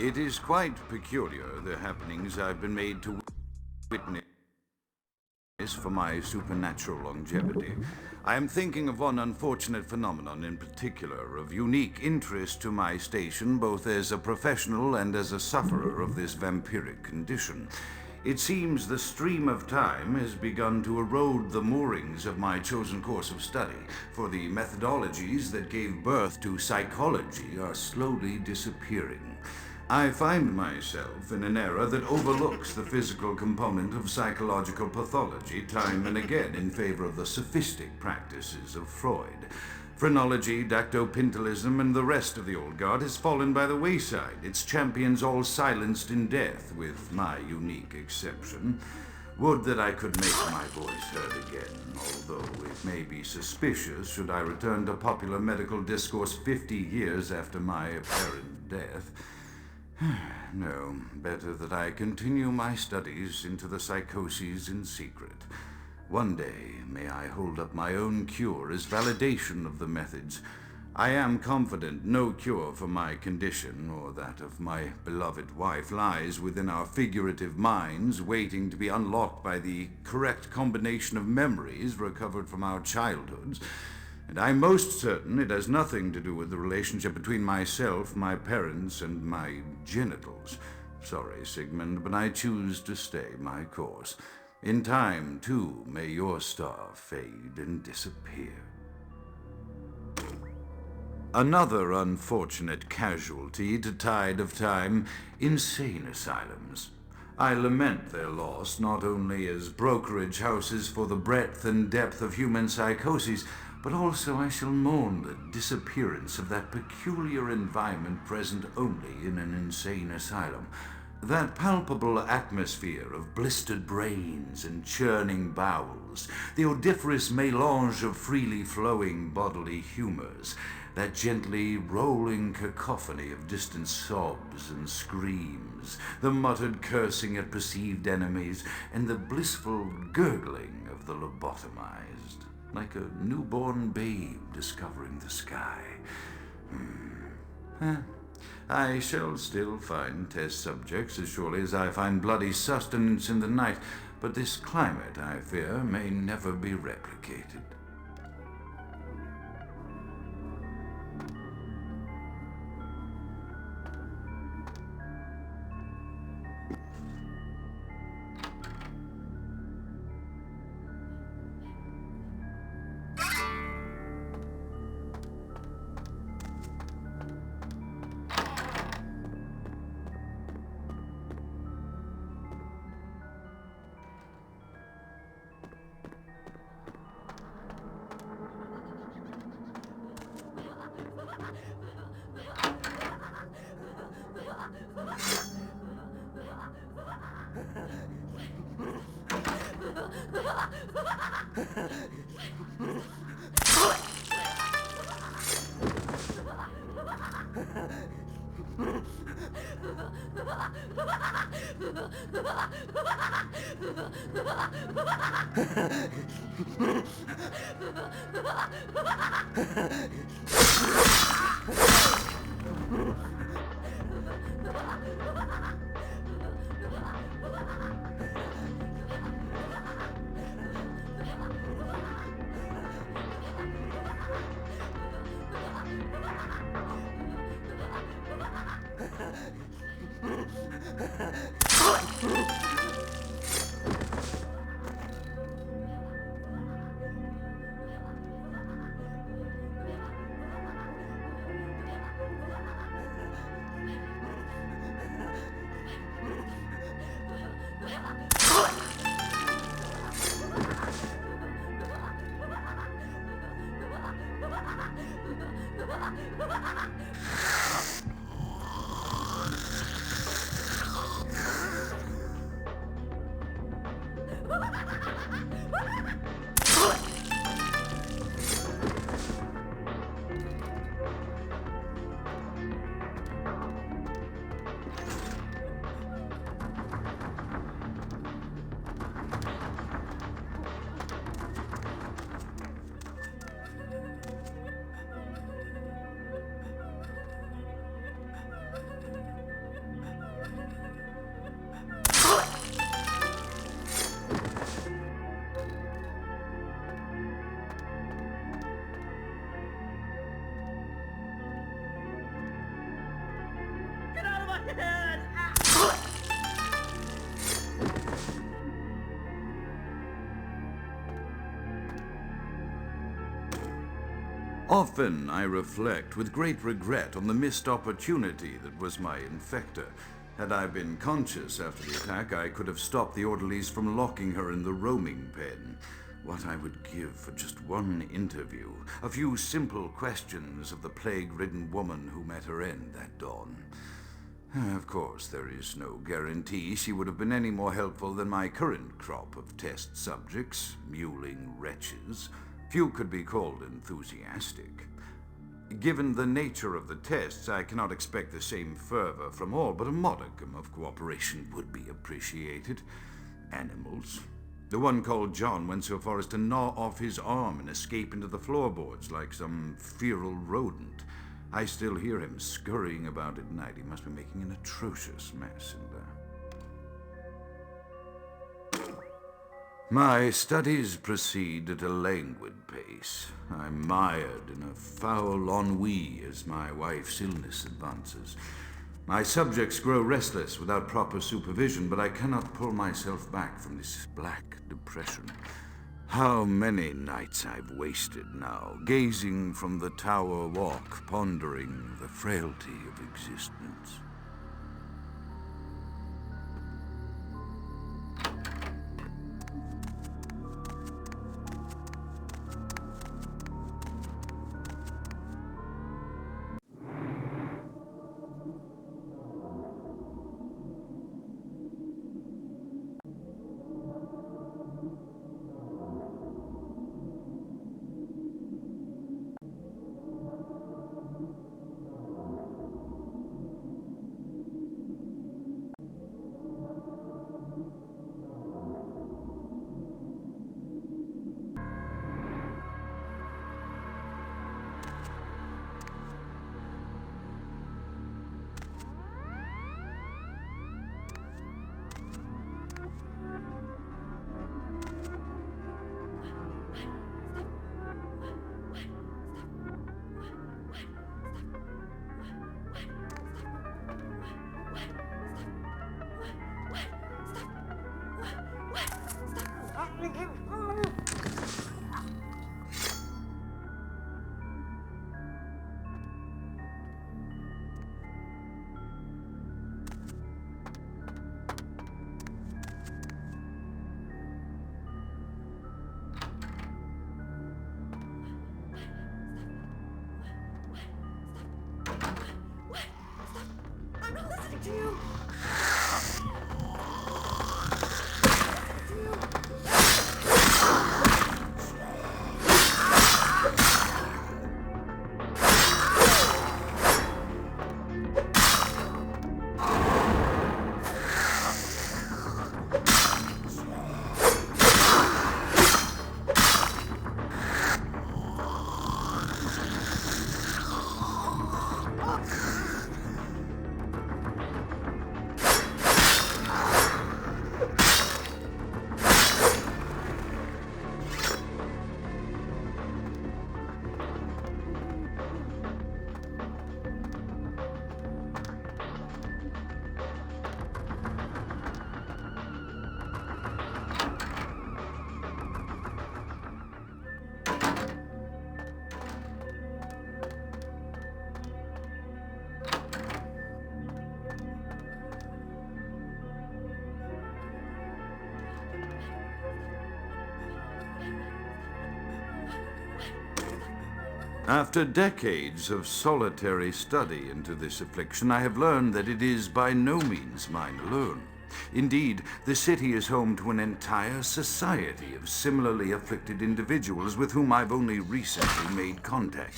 It is quite peculiar, the happenings I've been made to witness for my supernatural longevity. I am thinking of one unfortunate phenomenon in particular, of unique interest to my station, both as a professional and as a sufferer of this vampiric condition. It seems the stream of time has begun to erode the moorings of my chosen course of study, for the methodologies that gave birth to psychology are slowly disappearing. I find myself in an era that overlooks the physical component of psychological pathology time and again in favor of the sophistic practices of Freud. Phrenology, dactopintilism, and the rest of the old guard has fallen by the wayside, its champions all silenced in death, with my unique exception. Would that I could make my voice heard again, although it may be suspicious should I return to popular medical discourse 50 years after my apparent death. No, better that I continue my studies into the psychoses in secret. One day, may I hold up my own cure as validation of the methods. I am confident no cure for my condition, or that of my beloved wife, lies within our figurative minds, waiting to be unlocked by the correct combination of memories recovered from our childhoods. And I'm most certain it has nothing to do with the relationship between myself, my parents, and my genitals. Sorry, Sigmund, but I choose to stay my course. In time, too, may your star fade and disappear. Another unfortunate casualty to tide of time, insane asylums. I lament their loss not only as brokerage houses for the breadth and depth of human psychoses, but also I shall mourn the disappearance of that peculiar environment present only in an insane asylum. That palpable atmosphere of blistered brains and churning bowels, the odoriferous melange of freely flowing bodily humors, that gently rolling cacophony of distant sobs and screams, the muttered cursing at perceived enemies, and the blissful gurgling of the lobotomized, like a newborn babe discovering the sky. I shall still find test subjects as surely as I find bloody sustenance in the night, but this climate, I fear, may never be replicated. Often I reflect with great regret on the missed opportunity that was my infector. Had I been conscious after the attack, I could have stopped the orderlies from locking her in the roaming pen. What I would give for just one interview, a few simple questions of the plague-ridden woman who met her end that dawn. Of course, there is no guarantee she would have been any more helpful than my current crop of test subjects, mewling wretches. Few could be called enthusiastic. Given the nature of the tests, I cannot expect the same fervor from all, but a modicum of cooperation would be appreciated. Animals. The one called John went so far as to gnaw off his arm and escape into the floorboards like some feral rodent. I still hear him scurrying about at night. He must be making an atrocious mess in there. My studies proceed at a languid pace. I'm mired in a foul ennui as my wife's illness advances. My subjects grow restless without proper supervision, but I cannot pull myself back from this black depression. How many nights I've wasted now, gazing from the tower walk, pondering the frailty of existence. After decades of solitary study into this affliction, I have learned that it is by no means mine alone. Indeed, the city is home to an entire society of similarly afflicted individuals with whom I've only recently made contact.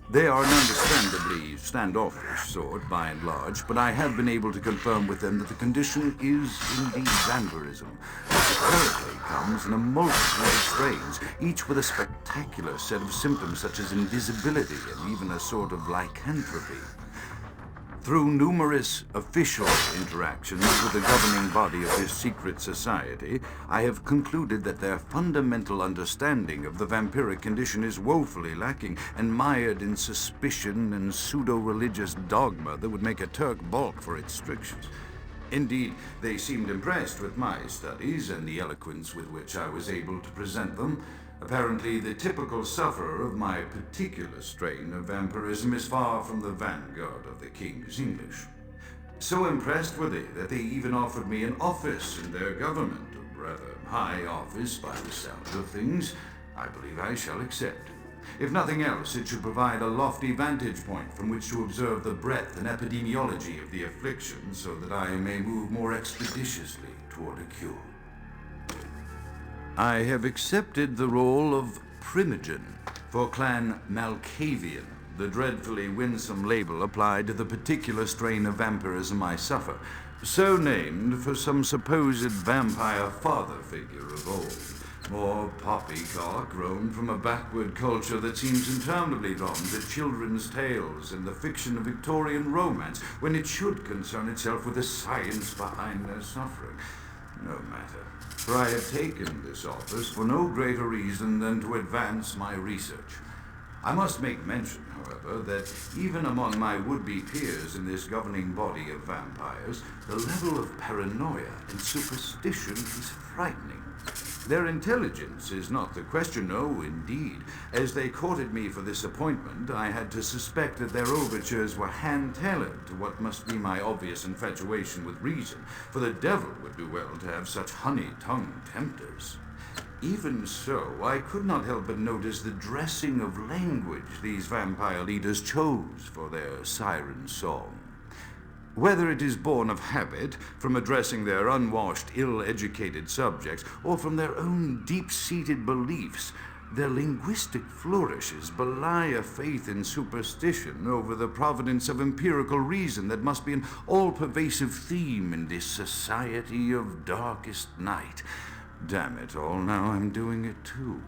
They are an understandably standoffish sort, by and large, but I have been able to confirm with them that the condition is indeed vampirism, which apparently comes in a multitude of strains, each with a spectacular set of symptoms such as invisibility and even a sort of lycanthropy. Through numerous official interactions with the governing body of this secret society, I have concluded that their fundamental understanding of the vampiric condition is woefully lacking and mired in suspicion and pseudo-religious dogma that would make a Turk balk for its strictures. Indeed, they seemed impressed with my studies and the eloquence with which I was able to present them. Apparently, the typical sufferer of my particular strain of vampirism is far from the vanguard of the King's English. So impressed were they that they even offered me an office in their government, a rather high office by the sound of things. I believe I shall accept. If nothing else, it should provide a lofty vantage point from which to observe the breadth and epidemiology of the affliction so that I may move more expeditiously toward a cure. I have accepted the role of Primogen for Clan Malkavian, the dreadfully winsome label applied to the particular strain of vampirism I suffer, so named for some supposed vampire father figure of old, more poppycock grown from a backward culture that seems interminably drawn to children's tales and the fiction of Victorian romance when it should concern itself with the science behind their suffering. No matter, for I have taken this office for no greater reason than to advance my research. I must make mention, however, that even among my would-be peers in this governing body of vampires, the level of paranoia and superstition is frightening. Their intelligence is not the question, no, indeed. As they courted me for this appointment, I had to suspect that their overtures were hand-tailored to what must be my obvious infatuation with reason, for the devil would do well to have such honey-tongued tempters. Even so, I could not help but notice the dressing of language these vampire leaders chose for their siren song. Whether it is born of habit, from addressing their unwashed, ill-educated subjects, or from their own deep-seated beliefs, their linguistic flourishes belie a faith in superstition over the providence of empirical reason that must be an all-pervasive theme in this society of darkest night. Damn it all, now I'm doing it too.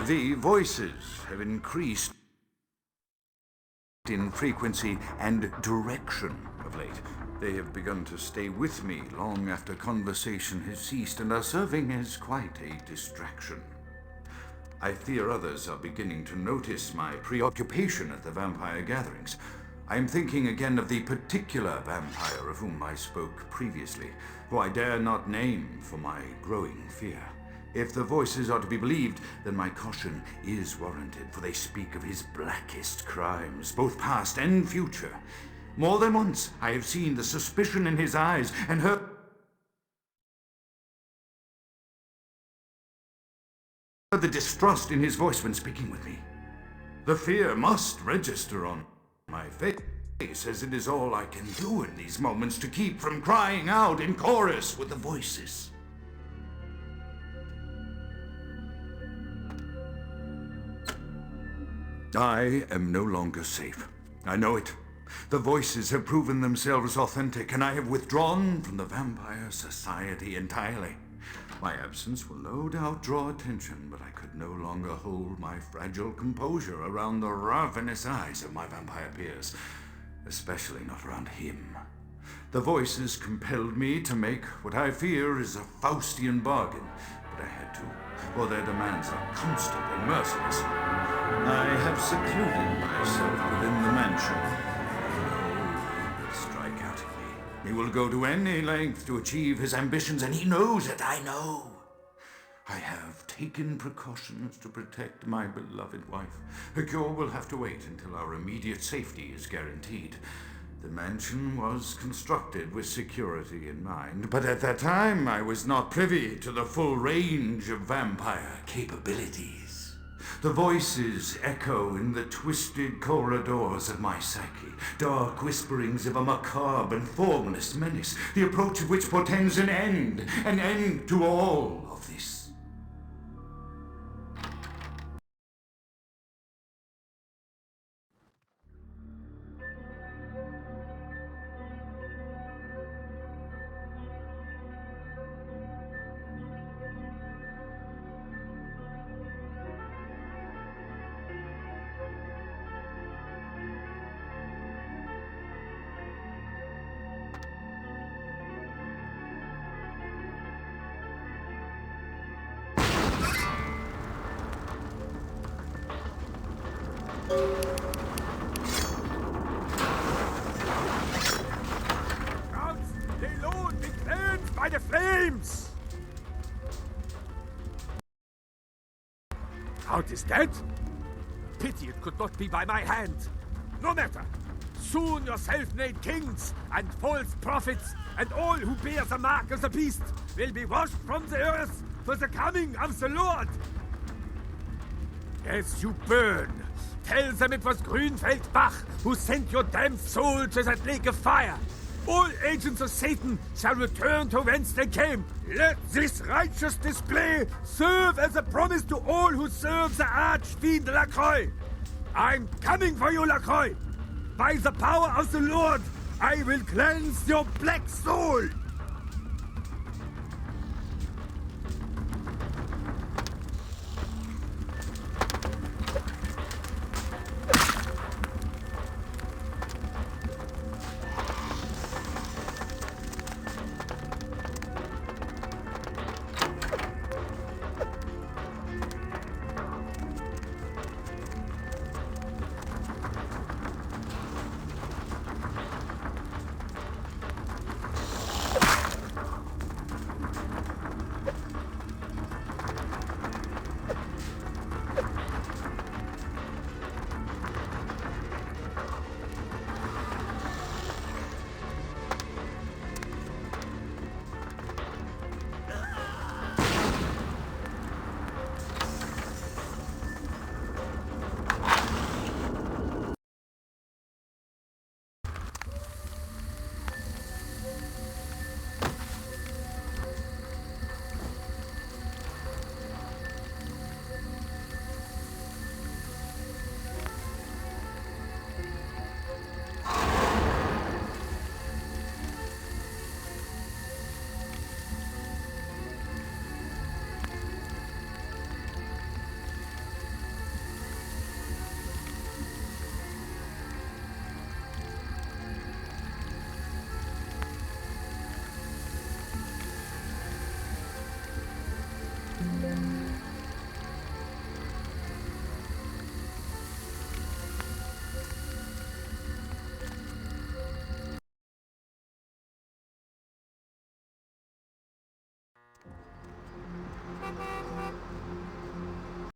The voices have increased in frequency and direction of late. They have begun to stay with me long after conversation has ceased and are serving as quite a distraction. I fear others are beginning to notice my preoccupation at the vampire gatherings. I am thinking again of the particular vampire of whom I spoke previously, who I dare not name for my growing fear. If the voices are to be believed, then my caution is warranted, for they speak of his blackest crimes, both past and future. More than once I have seen the suspicion in his eyes and heard the distrust in his voice when speaking with me. The fear must register on my face, as it is all I can do in these moments to keep from crying out in chorus with the voices. I am no longer safe. I know it. The voices have proven themselves authentic, and I have withdrawn from the Vampire Society entirely. My absence will no doubt draw attention, but I could no longer hold my fragile composure around the ravenous eyes of my vampire peers, especially not around him. The voices compelled me to make what I fear is a Faustian bargain, but I had to, for their demands are constantly merciless. I have secluded myself within the mansion. He will strike out at me. He will go to any length to achieve his ambitions, and he knows it, I know. I have taken precautions to protect my beloved wife. Her cure will have to wait until our immediate safety is guaranteed. The mansion was constructed with security in mind, but at that time I was not privy to the full range of vampire capabilities. The voices echo in the twisted corridors of my psyche, dark whisperings of a macabre and formless menace, the approach of which portends an end to all of this. By the flames! Grout is dead? Pity it could not be by my hand. No matter. Soon your self-made kings and false prophets and all who bear the mark of the beast will be washed from the earth for the coming of the Lord. As you burn, tell them it was Grünfeld Bach who sent your damned soul to that lake of fire. All agents of Satan shall return to whence they came. Let this righteous display serve as a promise to all who serve the Archfiend Lacroix. I'm coming for you, Lacroix. By the power of the Lord, I will cleanse your black soul.